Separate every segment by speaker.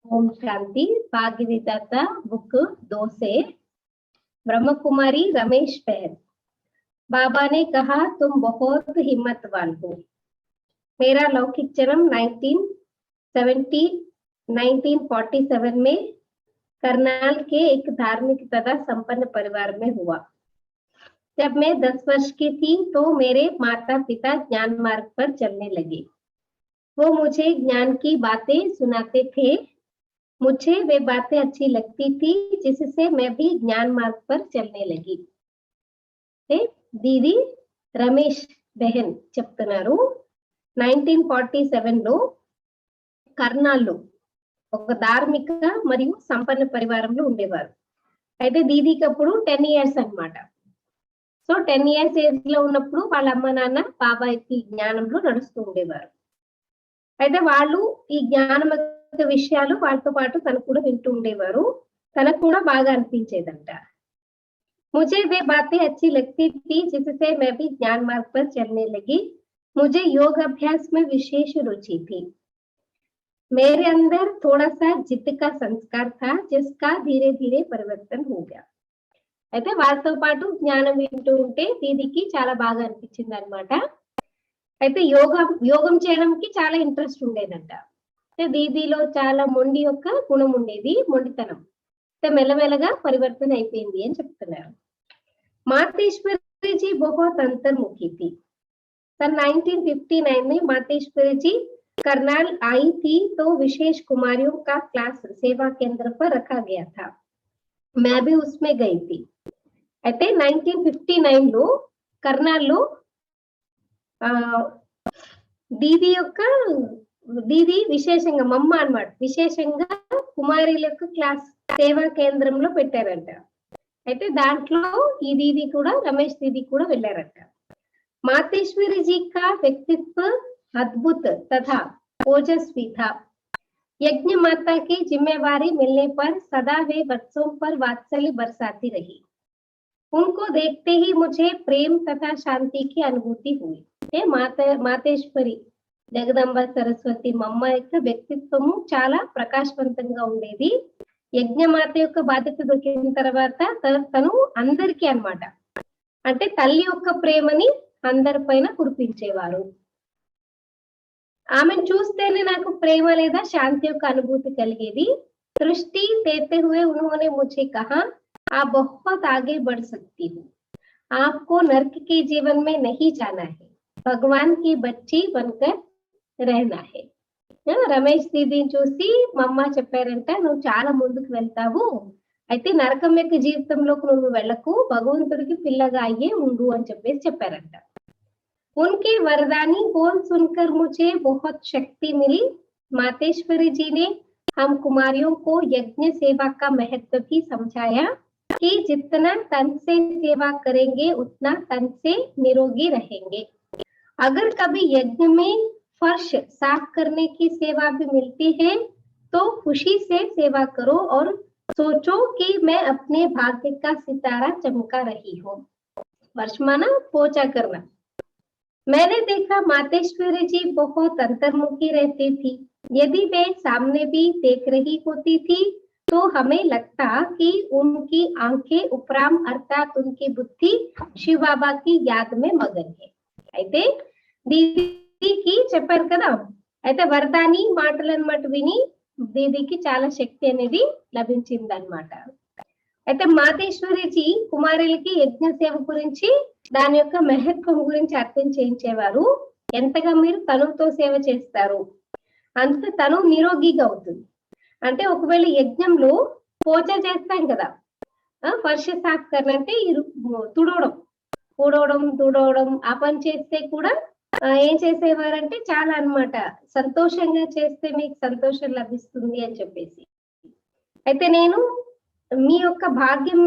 Speaker 1: Om Shanti. Bhagirathi book 2 से ब्रह्म कुमारी रमेश पहल। बाबा ने कहा तुम बहुत हिम्मतवान हो। मेरा लौकिक जन्म 1947 में करनाल के एक धार्मिक तथा संपन्न परिवार में हुआ। जब मैं 10 वर्ष की थी तो मेरे माता पिता ज्ञान मार्ग पर चलने लगे। वो मुझे ज्ञान की बातें सुनाते थे। मुझे वे बातें अच्छी लगती थी जिससे मैं भी ज्ञान मार्ग पर चलने लगी। दीदी రమేష్ బెహన్ చెప్తున్నారు 1947లో కర్నాల్లో ఒక ధార్మిక మరియు సంపన్న పరివారంలో ఉండేవారు. అయితే దీదీకి అప్పుడు 10 ఇయర్స్ అన్నమాట. సో 10 ఇయర్స్ ఏజ్ లో ఉన్నప్పుడు వాళ్ళ అమ్మ నాన్న బాబాయ్కి జ్ఞానంలో నడుస్తూ ఉండేవారు. అయితే వాళ్ళు ఈ జ్ఞానం విషయాలు వాళ్ళతో పాటు తను కూడా వింటూ ఉండేవారు. తనకు కూడా బాగా అనిపించేదంట. मुझे वे बातें अच्छी लगती थी जिससे मैं भी ज्ञान मार्ग पर चलने लगी। मुझे योग अभ्यास में विशेष रुचि थी। मेरे अंदर थोड़ा सा जिद का संस्कार था जिसका धीरे धीरे परिवर्तन हो गया। అయితే వాళ్ళతో పాటు జ్ఞానం వింటూ ఉంటే దీదికి చాలా బాగా అనిపించింది అన్నమాట. అయితే యోగం చేయడానికి చాలా ఇంట్రెస్ట్ ఉండేదంట. దీదిలో చాలా మొండి యొక్క గుణం ఉండేది, మొండితనం. మెల్లమెల్లగా పరివర్తన అయిపోయింది అని చెప్తున్నారు. मातेश्वरी जी बहुत अंतर्मुखी थी। सन 1959 में मातेश्वरी जी करनाल आई थी तो विशेष कुमारियों का क्लास सेवा केंद्र पर रखा गया था। मैं भी उसमें गई थी। అయితే 1959 లో కర్నాల్లో దీది విశేషంగా మమ్మ అన్నమాట, విశేషంగా కుమారుల యొక్క క్లాస్ సేవా కేంద్రంలో పెట్టారంట. అయితే దాంట్లో ఈ దీది కూడా రమేష్ దీది కూడా వెళ్ళారట. मातेश्वरी जी का व्यक्तित्व अद्भुत तथा ओजस्वी था। यज्ञ माता की जिम्मेवारी मिलने पर सदा वे बच्चों पर वात्सल्य बरसाती रही। उनको देखते ही मुझे प्रेम तथा शांति की अनुभूति हुई। మాతేశ్వరి జగదంబ సరస్వతి మమ్మ యొక్క వ్యక్తిత్వము చాలా ప్రకాశవంతంగా ఉండేది. యజ్ఞమాత యొక్క బాధ్యత దొరికిన తర్వాత తను అందరికీ అన్నమాట, అంటే తల్లి యొక్క ప్రేమని అందరిపైన కురిపించేవారు. ఆమెను చూస్తేనే నాకు ప్రేమ లేదా శాంతి యొక్క అనుభూతి కలిగేది. दृष्टि देते हुए उन्होंने मुझे कहा आप बहुत आगे बढ़ सकती हो, आपको नर्क के जीवन में नहीं जाना है, भगवान की बच्ची बनकर रहना है. రమేష్ దీదిని చూసి మమ్మ చెప్పారంట, నువ్వు చాలా ముందుకు వెళ్తావు, అయితే నరకం యొక్క జీవితంలోకి నువ్వు వెళ్ళకు, భగవంతుడికి పిల్లగా అయ్యే ఉండు అని చెప్పేసి చెప్పారంట. उनके वरदानी बोल सुनकर मुझे बहुत शक्ति मिली. मातेश्वरी जी ने हम कुमारियों को यज्ञ सेवा का महत्व भी समझाया कि जितना तन से सेवा करेंगे उतना तन से निरोगी रहेंगे. अगर कभी यज्ञ में फर्श साफ करने की सेवा भी मिलती है तो खुशी से सेवा करो और सोचो कि मैं अपने भाग्य का सितारा चमका रही हूँ. वर्षमाना पोछा करना. मैंने देखा मातेश्वरी जी बहुत अंतर्मुखी रहती थी. यदि वे सामने भी देख रही होती थी तो हमें लगता कि उनकी आंखें उपराम अर्थात उनकी बुद्धि शिव बाबा की याद में मगन है. అయితే దీదికి చెప్పారు కదా, అయితే వరదాని మాటలు అన్నమాట విని దీదికి చాలా శక్తి అనేది లభించింది అన్నమాట. అయితే మాతేశ్వరిజీ కుమారులకి యజ్ఞ సేవ గురించి, దాని యొక్క మహత్వం గురించి అర్థం చేయించేవారు. ఎంతగా మీరు తనుతో సేవ చేస్తారు అంత తను నిరోగిగా అవుతుంది. అంటే ఒకవేళ యజ్ఞంలో పూజ చేస్తాం కదా, ఫర్ష సాఫ్ కర్ణ అంటే తుడవడం ఆ పని చేస్తే కూడా ఏం చేసేవారంటే చాలా అన్నమాట, సంతోషంగా చేస్తే మీకు సంతోషం లభిస్తుంది అని చెప్పేసి. అయితే నేను మీ యొక్క భాగ్యం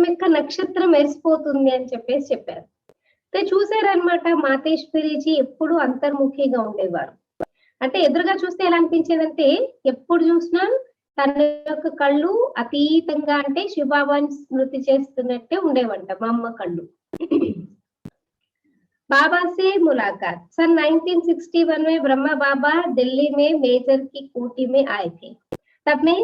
Speaker 1: యొక్క నక్షత్రం మెరిసిపోతుంది అని చెప్పేసి చెప్పారు. చూసారనమాట, మాతేశ్వరిజీ ఎప్పుడు అంతర్ముఖిగా ఉండేవారు. అంటే ఎదురుగా చూస్తే ఎలా అనిపించేదంటే ఎప్పుడు చూసినా తన యొక్క కళ్ళు అతీతంగా, అంటే శివబాబాని స్మృతి చేస్తున్నట్టే ఉండేవంట మా అమ్మ కళ్ళు. बाबा से मुलाकात। सन 1961 में ब्रह्मा बाबा दिल्ली में मेजर की कोटि में आए थे। तब मैं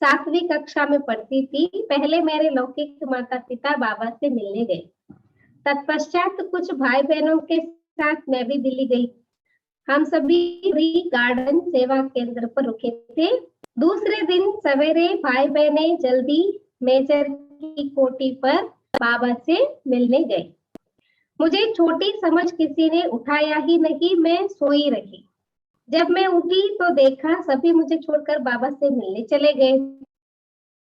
Speaker 1: 7वीं कक्षा में पढ़ती थी। पहले मेरे लौकिक माता पिता बाबा से मिलने गए। तत्पश्चात कुछ भाई बहनों के साथ मैं भी दिल्ली गई। हम सभी गार्डन सेवा केंद्र पर रुके थे। दूसरे दिन सवेरे भाई बहने जल्दी मेजर की कोठी पर बाबा से मिलने गए। मुझे छोटी समझ किसी ने उठाया ही नहीं, मैं सोई रही। जब मैं उठी तो देखा सभी मुझे छोड़कर बाबा से मिलने चले गए।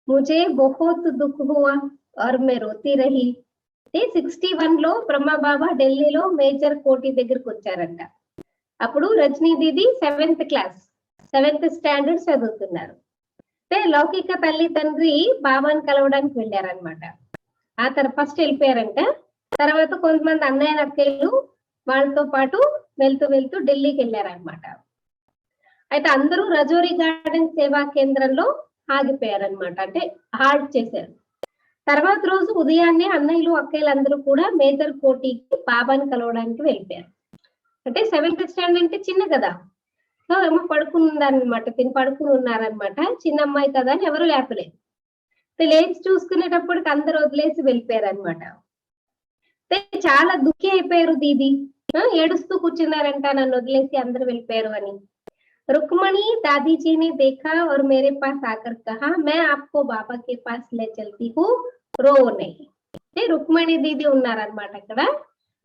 Speaker 1: मुझे बहुत दुख हुआ और मैं रोती रही। 61 లో బ్రహ్మ బాబా ఢిల్లీలో మేజర్ కోటి దగ్గరకు వచ్చారంట. అప్పుడు రజనీ దీది 7th క్లాస్ 7th స్టాండర్డ్ చదువుతున్నారు. లౌకిక తల్లి తండ్రి బాబాని కలవడానికి వెళ్ళారనమాట. ఆ తర్వాత ఫస్ట్ వెళ్ళిపోయారంట. తర్వాత కొంతమంది అన్నయ్య అక్కయ్యలు వాళ్ళతో పాటు వెళ్తూ ఢిల్లీకి వెళ్ళారనమాట. అయితే అందరూ రజోరీ గార్డెన్ సేవా కేంద్రంలో ఆగిపోయారనమాట. అంటే హాల్ట్ చేశారు. తర్వాత రోజు ఉదయాన్నే అన్నయ్యలు అక్కయ్యలు అందరూ కూడా మేజర్ కోటికి బాబాని కలవడానికి వెళ్ళిపోయారు. అంటే 7th స్టాండర్డ్ అంటే చిన్న కదా, సో ఏమో పడుకుందనమాట. పడుకుని ఉన్నారనమాట. చిన్న అమ్మాయి కదా అని ఎవరు లేపలేదు. లేచి చూసుకునేటప్పటికి అందరూ వదిలేసి వెళ్ళిపోయారు అనమాట. చాలా దుఃఖి అయిపోయారు దీది. ఏడుస్తూ కూర్చున్నారంట నన్ను వదిలేసి అందరూ వెళ్ళిపోయారు అని. रुक्मणी दादी जी ने देखा और मेरे पास आकर कहा मैं आपको बाबा के पास ले चलती हूँ, रो नहीं. రుక్మణి దీది ఉన్నారనమాట అక్కడ.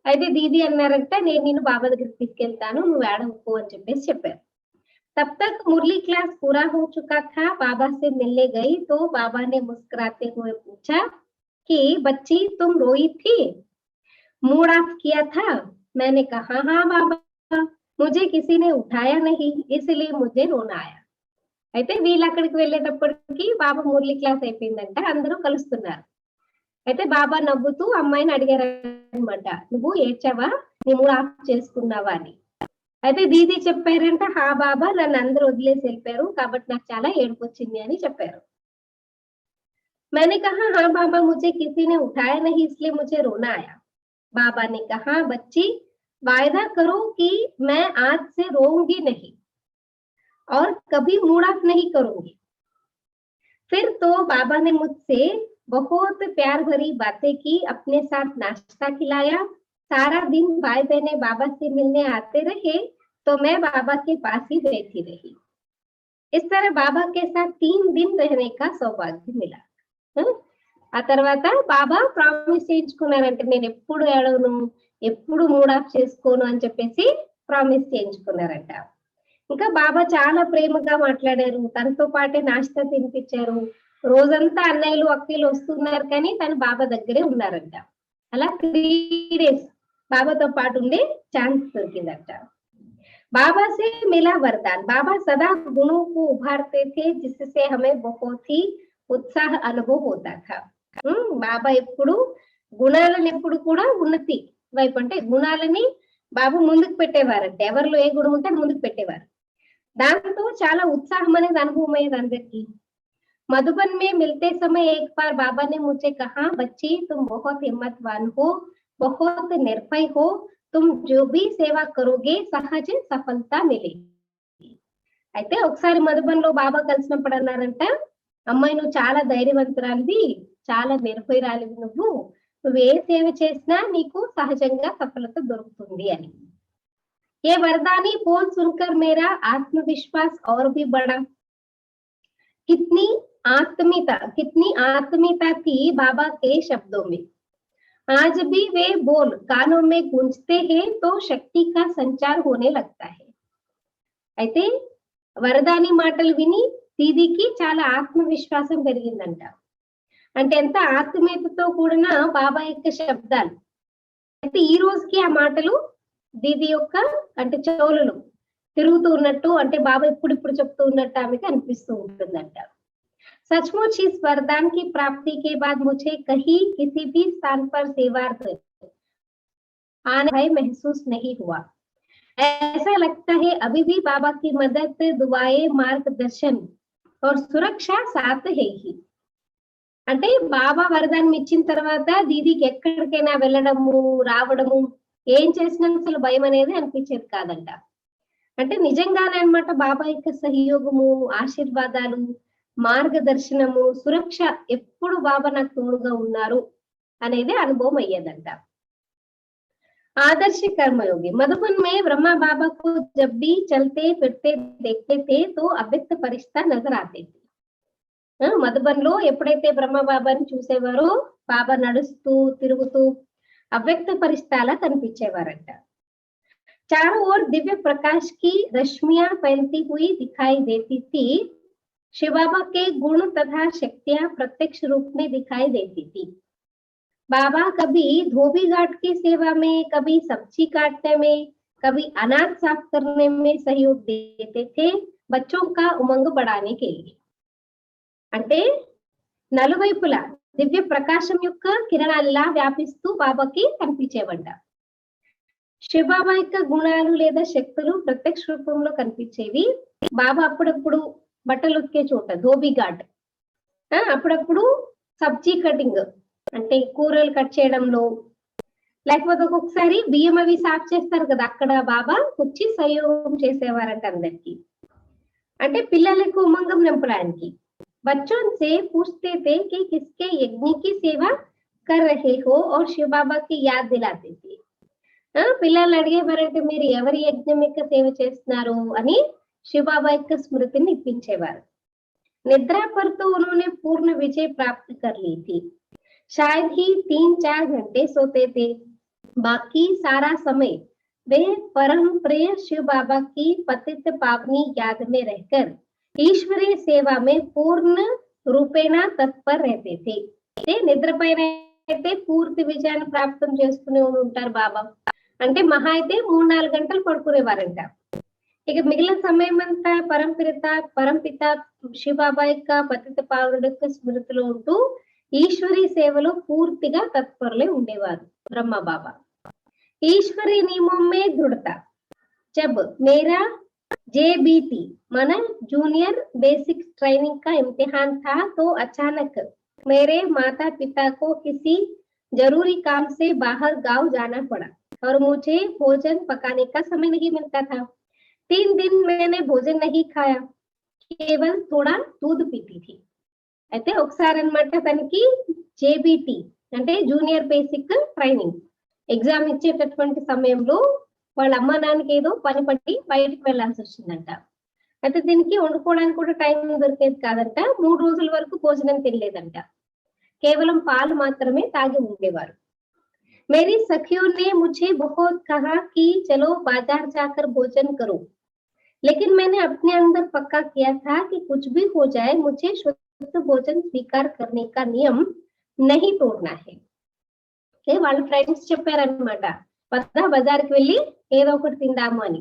Speaker 1: అయితే దీది అన్నారంట నేను నిన్ను బాబా దగ్గరికి తీసుకెళ్తాను, నువ్వు ఏడవకు అని చెప్పేసి చెప్పారు. तब तक मुरली क्लास पूरा हो चुका था. बाबा से मिलने गई तो बाबा ने मुस्कुराते हुए पूछा कि बच्ची तुम रोई थी, मूड ऑफ किया था? मैंने कहा हाँ बाबा, मुझे किसी ने उठाया नहीं इसलिए मुझे रोना आया. అయితే వీళ్ళు అక్కడికి వెళ్ళేటప్పటికి బాబా మురళి క్లాస్ అయిపోయిందంట. అందరూ కలుస్తున్నారు. అయితే బాబా నవ్వుతూ అమ్మాయిని అడిగారనమాట, నువ్వు ఏడ్చావా, నీ మూడు ఆఫ్ చేసుకున్నావా అని. అయితే దీది చెప్పారంట హా బాబా, నన్ను అందరూ వదిలేసి వెళ్ళిపోయారు కాబట్టి నాకు చాలా ఏడుపు వచ్చింది అని చెప్పారు. मैंने कहा हाँ बाबा, मुझे किसी ने उठाया नहीं इसलिए मुझे रोना आया. बाबा ने कहा बच्ची वायदा करो कि मैं आज से रोऊंगी नहीं और कभी मूड ऑफ नहीं करूंगी. फिर तो बाबा ने मुझसे बहुत प्यार भरी बातें की, अपने साथ नाश्ता खिलाया. सारा दिन भाई बहने बाबा से मिलने आते रहे तो मैं बाबा के पास ही बैठी रही. इस तरह बाबा के साथ 3 दिन रहने का सौभाग्य मिला. ఆ తర్వాత బాబా ప్రామిస్ చేయించుకున్నారంటే నేను ఎప్పుడు ఏడవను, ఎప్పుడు మూడ్ ఆఫ్ చేసుకోను అని చెప్పేసి ప్రామిస్ చేయించుకున్నారంట. ఇంకా బాబా చాలా ప్రేమగా మాట్లాడారు. తనతో పాటే నాశ్తా తినిపించారు. రోజంతా అన్నయ్యలు అక్కయ్యలు వస్తున్నారు కానీ తను బాబా దగ్గరే ఉన్నారంట. అలా 3 days బాబాతో పాటు ఉండే ఛాన్స్ దొరికిందంట. बाबा से मिला वरदान. बाबा सदा गुणों को उभारते थे जिससे हमें बहुत ही उत्साह अनुभव होता था. బాబా ఎప్పుడు గుణాలను ఎప్పుడు కూడా ఉన్నతి వైపు అంటే గుణాలని బాబా ముందుకు పెట్టేవారంటే ఎవరిలో ఏ గుణం ఉంటే ముందుకు పెట్టేవారు. దాంతో చాలా ఉత్సాహం అనేది అనుభవం అయ్యేది అందరికి. मधुबन में मिलते समय एक बार बाबा ने मुझे कहा बच्ची तुम बहुत हिम्मतवान हो, बहुत निर्भय हो, तुम जो भी సేవా కరోగే సహజ సఫలత మిలేగి. అయితే ఒకసారి మధుబన్ లో బాబా కలిసినప్పుడు అన్నారంట, అమ్మాయి నువ్వు చాలా ధైర్యవంతురాలివి, చాలా నిర్భయురాలివి, నువ్వు ఏ సేవ చేసినా నీకు సహజంగా సఫలత దొరుకుతుంది అని. ये वरदानी बोल सुनकर मेरा आत्मविश्वास और भी बढ़ा. कितनी आत्मीयता थी बाबा के शब्दों में. आज भी वे बोल कानों में गूंजते हैं तो शक्ति का संचार होने लगता है. అయితే వరదాని మాటలు విని దీదికి చాలా ఆత్మవిశ్వాసం పెరిగిందంట. అంటే ఎంత ఆత్మీయతతో కూడిన బాబా యొక్క శబ్దాలు. అయితే ఈ రోజుకి ఆ మాటలు దీది యొక్క అంటే చెవులలో తిరుగుతూ ఉన్నట్టు, అంటే బాబా ఇప్పుడు చెప్తూ ఉన్నట్టు ఆమెకి అనిపిస్తూ ఉంటుందంట. सचमुच इस वरदान की प्राप्ति के बाद मुझे कहीं किसी भी स्थान पर सेवार्थ आने भय महसूस नहीं हुआ. ऐसा लगता है अभी भी बाबा की मदद, दुआएं, मार्गदर्शन और सुरक्षा साथ है ही. అంటే బాబా వరదాన్ని ఇచ్చిన తర్వాత దీదికి ఎక్కడికైనా వెళ్ళడము రావడము ఏం చేసినా అసలు భయం అనేది అనిపించేది కాదంట. అంటే నిజంగానే అన్నమాట బాబా యొక్క సహయోగము, ఆశీర్వాదాలు, మార్గదర్శనము, సురక్ష ఎప్పుడు బాబా నాకు తోడుగా ఉన్నారు అనేది అనుభవం అయ్యేదంట. आदर्श कर्मयोगी मधुबन में ब्रह्मा बाबा को जब भी चलते फिरते देखते थे तो अव्यक्त फरिश्ता नजर आते थे. మధుబన్లో ఎప్పుడైతే బ్రహ్మ బాబాని చూసేవారో బాబా నడుస్తూ తిరుగుతూ అవ్యక్త పరిస్థాలా కనిపించేవారంట. चारों ओर दिव्य प्रकाश की रश्मियां फैलती हुई दिखाई देती थी. शिव बाबा के गुण तथा शक्तियां प्रत्यक्ष रूप में दिखाई देती थी. बाबा कभी धोबी घाट की सेवा में, कभी सब्जी काटने में, कभी अनाज साफ करने में सहयोग देते थे बच्चों का उमंग बढ़ाने के लिए. అంటే నలువైపులా దివ్య ప్రకాశం యొక్క కిరణాలలా వ్యాపిస్తూ బాబాకి కనిపించేవంట. శివబాబా యొక్క గుణాలు లేదా శక్తులు ప్రత్యక్ష రూపంలో కనిపించేవి. బాబా అప్పుడప్పుడు బట్టలు ఉతికే చోట ధోబీ ఘాట్, అప్పుడప్పుడు సబ్జీ కటింగ్ అంటే కూరలు కట్ చేయడంలో, లేకపోతే ఒక్కొక్కసారి బియ్యం అవి సాఫ్ చేస్తారు కదా, అక్కడ బాబా వచ్చి సహయోగం చేసేవారంట అందరికి. అంటే పిల్లలకు ఉమంగం నింపడానికి. बच्चों से पूछते थे कि किसके यज्ञ की सेवा कर रहे हो और शिव बाबा की याद दिलाते थे. పిల్లలు అడిగేవారంటే మీరు ఎవరి యజ్ఞం యొక్క సేవ చేస్తున్నారు అని శివబాబా యొక్క స్మృతిని ఇప్పించేవారు. निद्रा पर तो उन्होंने पूर्ण विजय प्राप्त कर ली थी. शायद ही 3-4 घंटे सोते थे. बाकी सारा समय वे परम प्रिय शिव बाबा की पतित पावनी याद में रहकर ఈశ్వరీయ సేవ మే పూర్ణ రూపేణ తత్పర్ रहते थे. నిద్రపైన అయితే పూర్తి విజయాన్ని ప్రాప్తం చేసుకుని ఉంటారు బాబా. అంటే మహా అయితే 3-4 గంటలు పడుకునేవారంట. ఇక మిగిలిన సమయం అంతా పరంపిత శివబాబా యొక్క పతిత పావనుడి యొక్క స్మృతిలో ఉంటూ ఈశ్వరీ సేవలో పూర్తిగా తత్పరులై ఉండేవారు బ్రహ్మ బాబా. ఈశ్వరీ నియమం మే దృఢత. జబ్ మేరా जेबीटी मन जूनियर बेसिक ट्रेनिंग का इम्तिहान था तो अचानक मेरे माता पिता को किसी जरूरी काम से बाहर गांव जाना पड़ा और मुझे भोजन पकाने का समय नहीं मिलता था. 3 दिन मैंने भोजन नहीं खाया, केवल थोड़ा दूध पीती थी. అయితే ఒకసారి అన్నమాట తనకి జేబీటీ అంటే జూనియర్ బేసిక్ ట్రైనింగ్ ఎగ్జామ్ ఇచ్చేటటువంటి సమయంలో వాళ్ళ అమ్మ నాన్నకి ఏదో పని పట్టి బయటకు వెళ్లాల్సి వచ్చిందంట. అయితే దీనికి వండుకోవడానికి కూడా టైం దొరికేది కాదంట. 3 రోజుల వరకు భోజనం తినలేదంట. కేవలం పాలు మాత్రమే తాగి ఉండేవారు. मेरी सखियों ने मुझे बहुत कहा कि चलो बाजार जाकर भोजन करो, लेकिन मैंने अपने अंदर पक्का किया था कि कुछ भी हो जाए मुझे शुद्ध भोजन स्वीकार करने का नियम नहीं तोड़ना है. వాళ్ళ ఫ్రెండ్స్ చెప్పారన్నమాట, పద బజార్కి వెళ్ళి ఏదో ఒకటి తిందాము అని.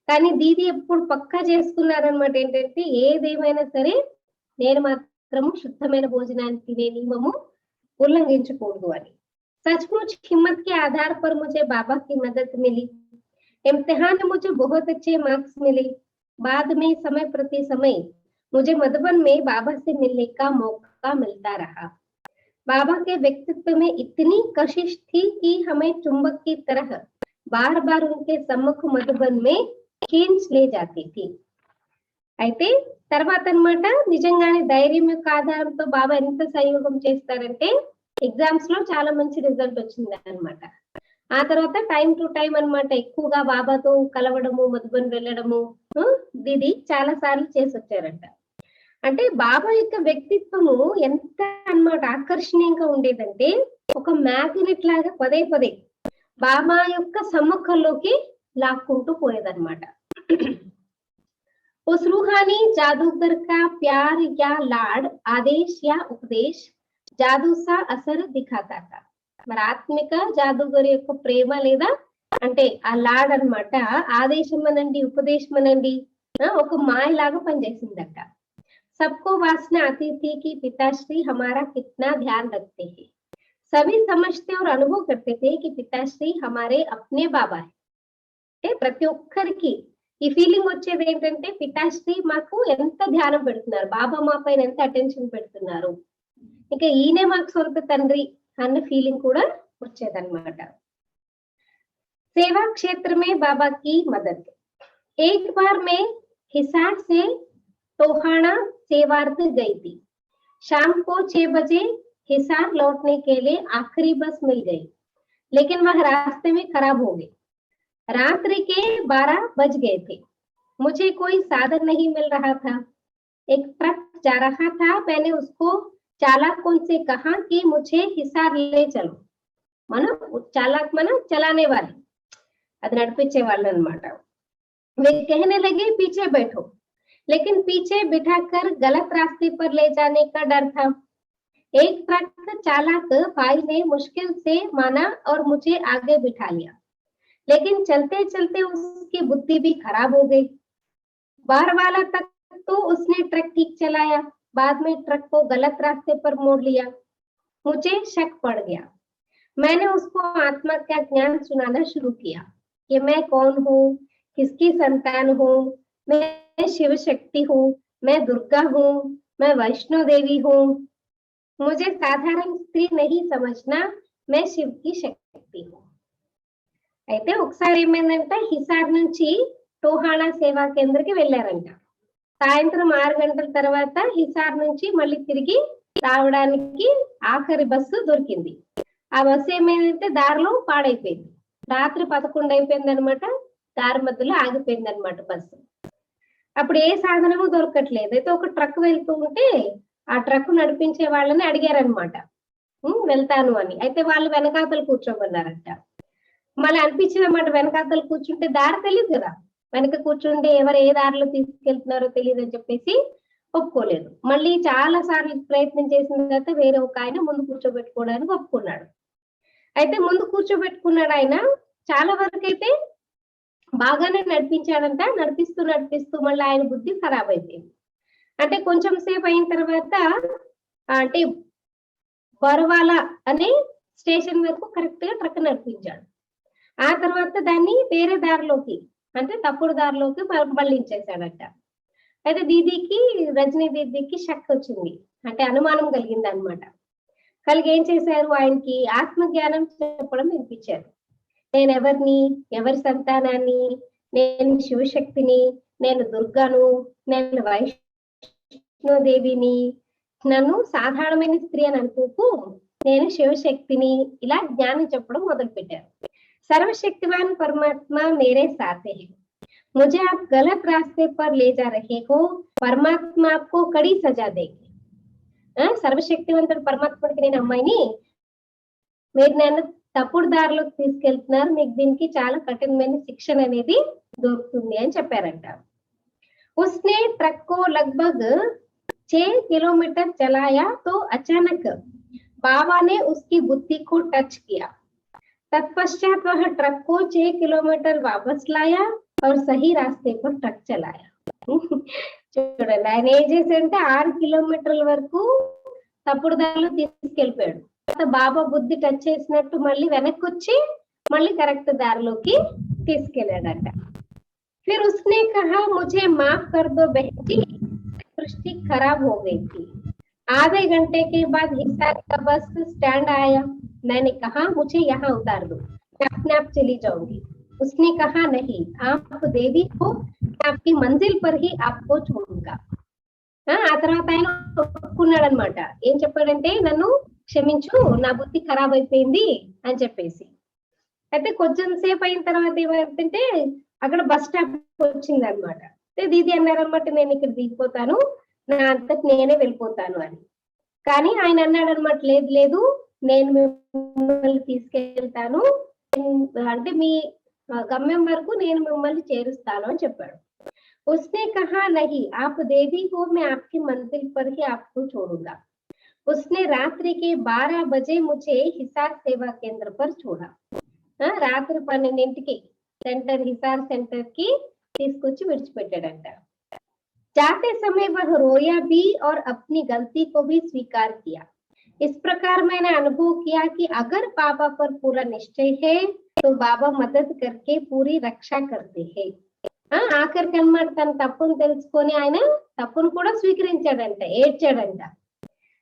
Speaker 1: కానీ దీది ఎప్పుడు పక్కా చేసుకున్నారనమాట ఏంటంటే ఏదేమైనా సరే నేను మాత్రము శుద్ధమైన భోజనాన్ని తినే నియమము ఉల్లంఘించకూడదు అని. सचमुच हिम्मत के आधार पर मुझे बाबा की मदद मिली. इम्तिहान में मुझे बहुत अच्छे मार्क्स मिले. बाद में समय प्रति समय मुझे मधुबन में बाबा से मिलने का मौका मिलता रहा. बाबा के व्यक्तित्व में इतनी कशिश थी कि हमें चुंबक की तरह बार बार उनके सम्मुख मधुबन में खींच ले जाती थी. అయితే తర్వాత అన్నమాట నిజంగానే ధైర్యం యొక్క ఆధారంతో బాబా ఎంత సహయోగం చేస్తారంటే ఎగ్జామ్స్ లో చాలా మంచి రిజల్ట్ వచ్చింది అన్నమాట. ఆ తర్వాత టైం టు టైం అన్నమాట ఎక్కువగా బాబాతో కలవడము, మధుబన్ వెళ్ళడము దీది చాలా సార్లు చేసి వచ్చారంట. అంటే బాబా యొక్క వ్యక్తిత్వము ఎంత అన్నమాట ఆకర్షణీయంగా ఉండేదంటే ఒక మ్యాగ్నెట్ లాగా పదే పదే బాబా యొక్క సమ్ముఖంలోకి లాక్కుంటూ పోయేదన్నమాట. उस रूहानी जादूगर का प्यार या लाड, आदेश या उपदेश जादू सा असर दिखाता था. మరి ఆత్మిక జాదూగరి యొక్క ప్రేమ లేదా అంటే ఆ లాడ్ అన్నమాట ఆదేశం అనండి, ఉపదేశం అనండి ఒక మాయలాగా పనిచేసిందట. सबको वासना आती थी कि पिताश्री हमारा कितना ध्यान रखते हैं. सभी समझते और अनुभव करते थे कि पिताश्री हमारे अपने बाबा है. అంటే ప్రతి ఒక్కరికి ఈ ఫీలింగ్ వచ్చేది ఏంటంటే పితాశ్రీ మాకు ఎంత ధ్యానం పెడుతున్నారు, బాబా మా పైన ఎంత అటెన్షన్ పెడుతున్నారు, ఇంకా ఈయనే మాకు సొంత తండ్రి అన్న ఫీలింగ్ కూడా వచ్చేదన్నమాట. सेवा क्षेत्र में बाबा की मदद। एक बार मैं हिसार से टोहाना सेवार्थ गई थी। शाम को 6 बजे हिसार लौटने के लिए आखिरी बस मिल गई, लेकिन वह रास्ते में खराब हो गई। रात्रि के 12 बज गए थे। मुझे कोई साधन नहीं मिल रहा था। एक ट्रक जा रहा था। मैंने उसको चालकों से कहा कि मुझे हिसार ले चलो। మన चालक మన चलाने वाले, అది నడిపించే వాళ్ళు అన్నమాట। वे कहने लगे पीछे बैठो, लेकिन पीछे बिठाकर गलत रास्ते पर ले जाने का डर था। एक ट्रक चालक भाई ने मुश्किल से माना और मुझे आगे बिठा लिया, लेकिन चलते चलते उसकी बुद्धि भी खराब हो गई। बारवाला तक तो उसने ट्रक ठीक चलाया, बाद में ट्रक को गलत रास्ते पर मोड़ लिया। मुझे शक पड़ गया। मैंने उसको आत्मा का ज्ञान सुनाना शुरू किया कि मैं कौन हूँ, किसकी संतान हूँ। मैं शिव शक्ति हूँ, मैं दुर्गा हूँ, मैं वैष्णो देवी हूँ। मुझे साधारण स्त्री नहीं समझना, मैं शिव की शक्ति हूँ। అయితే ఒకసారి ఏమైందంటే హిసార్ నుంచి టోహానా సేవా కేంద్రకి వెళ్ళారంట। సాయంత్రం 6 గంటల తర్వాత హిసార్ నుంచి మళ్ళీ తిరిగి రావడానికి ఆఖరి బస్సు దొరికింది। ఆ బస్సు ఏమైందంటే దారిలో పాడైపోయింది। రాత్రి 11 అయిపోయింది అనమాట। దారి మధ్యలో ఆగిపోయింది అనమాట బస్సు। అప్పుడు ఏ సాధనము దొరకట్లేదు। అయితే ఒక ట్రక్ వెళ్తూ ఉంటే ఆ ట్రక్ నడిపించే వాళ్ళని అడిగారనమాట, వెళ్తాను అని। అయితే వాళ్ళు వెనకాతలు కూర్చోమన్నారంట। మళ్ళీ అనిపించింది అన్నమాట, వెనకాతలు కూర్చుంటే దారి తెలియదు కదా, వెనక కూర్చుంటే ఎవరు ఏ దారిలో తీసుకెళ్తున్నారో తెలియదు అని చెప్పేసి ఒప్పుకోలేదు। మళ్ళీ చాలా సార్లు ప్రయత్నం చేసిన తర్వాత వేరే ఒక ఆయన ముందు కూర్చోబెట్టుకోవడానికి ఒప్పుకున్నాడు। అయితే ముందు కూర్చోబెట్టుకున్నాడు ఆయన। చాలా వరకు అయితే బాగానే నడిపించాడంట। నడిపిస్తూ నడిపిస్తూ మళ్ళీ ఆయన బుద్ధి ఖరాబ్ అయిపోయింది। అంటే కొంచెం సేపు అయిన తర్వాత అంటే బరవాల అనే స్టేషన్ వరకు కరెక్ట్ గా ట్రక్ నడిపించాడు। ఆ తర్వాత దాన్ని వేరే దారిలోకి అంటే తప్పుడు దారిలోకి మళ్ళించేశాడట। అయితే దీదీకి, రజనీ దీదీకి షక్ వచ్చింది, అంటే అనుమానం కలిగింది అనమాట। కలిగి ఏం చేశారు, ఆయనకి ఆత్మజ్ఞానం చెప్పడం వినిపించారు। నేను ఎవరిని, ఎవరి సంతానాన్ని, నేను శివశక్తిని, నేను దుర్గాను, నేను వైష్ణోదేవిని, నన్ను సాధారణమైన స్త్రీ అని అనుకోకు, నేను శివశక్తిని, ఇలా జ్ఞానం చెప్పడం మొదలు పెట్టారు। सर्वशक्तिमान परमात्मा मेरे साथ है, मुझे आप गलत रास्ते पर ले जा रहे हो, परमात्मा आपको कड़ी सजा देगी। సర్వశక్తివంతుడు పరమాత్ముడికి నేను అమ్మాయిని, మీరు నన్ను తప్పుడు దారిలోకి తీసుకెళ్తున్నారు, మీకు దీనికి చాలా కఠినమైన శిక్షణ అనేది దొరుకుతుంది అని చెప్పారంట। उसने ट्रक को लगभग 6 किलोमीटर चलाया तो अचानक बाबा ने उसकी बुद्धि को टच किया। तत्पश्चात वह ट्रक को 6 किलोमीटर वापस लाया और सही रास्ते पर ट्रक चलाया। చూడండి, ఆయన ఏం చేశాడంటే 6 కిలోమీటర్ల వరకు తప్పుడు దారిలో తీసుకెళ్ళిపోయాడు। బాబా బుద్ధి టచ్ చేసినట్టు మళ్ళీ వెనక్కి వచ్చి మళ్ళీ కరెక్ట్ దారిలోకి తీసుకెళ్ళాడట। फिर उसने कहा मुझे माफ कर दो बहन जी, दृष्टि खराब हो गई थी। आधे घंटे के बाद हिसार का बस स्टैंड आया। मैंने कहा मुझे यहाँ उतार दो, मैं अपने आप चली जाऊंगी। उसने कहा नहीं, आप देवी हो, मैं आपकी मंजिल पर ही आपको छोड़ूंगा। ఆ తర్వాత ఆయన ఒప్పుకున్నాడు అనమాట। ఏం చెప్పాడంటే, నన్ను క్షమించు, నా బుద్ధి ఖరాబ్ అయిపోయింది అని చెప్పేసి। అయితే కొంచెం సేపు అయిన తర్వాత ఏమైందంటే అక్కడ బస్ స్టాప్ వచ్చింది అనమాట। దీది అన్నారనమాట, నేను ఇక్కడ దిగిపోతాను, నా అంతటి నేనే వెళ్ళిపోతాను అని। కానీ ఆయన అన్నాడు అనమాట, లేదు లేదు, నేను మిమ్మల్ని తీసుకెళ్తాను, అంటే మీ గమ్యం వరకు నేను మిమ్మల్ని చేరుస్తాను అని చెప్పాడు। उसने कहा नहीं, आप देवी हो, मैं आपकी मंजिल पर ही आपको छोड़ूंगा। उसने रात्रि के 12 बजे मुझे हिसार सेवा केंद्र पर छोड़ा। రాత్రి 12కి सेंटर हिसार सेंटर की తీసుకొచ్చి విడిచిపెట్టాడంట। जाते समय वह रोया भी और अपनी गलती को भी स्वीकार किया। इस प्रकार मैंने अनुभव किया कि अगर बाबा पर पूरा निश्चय है तो बाबा मदद करके पूरी रक्षा करते हैं। ఆఖరికి అన్నమాట తన తప్పును తెలుసుకొని ఆయన తప్పును కూడా స్వీకరించాడంట, ఏడ్చాడంట।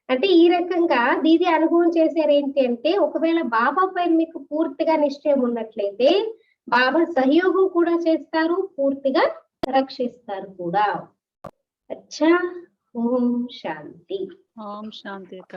Speaker 1: అంటే ఈ రకంగా దీది అనుభవం చేశారు ఏంటి అంటే, ఒకవేళ బాబా పైన మీకు పూర్తిగా నిశ్చయం ఉన్నట్లయితే బాబా సహయోగం కూడా చేస్తారు, పూర్తిగా రక్షిస్తారు కూడా. అచ్చా, ఓం శాంతి.
Speaker 2: ఓం శాంతి అక్క.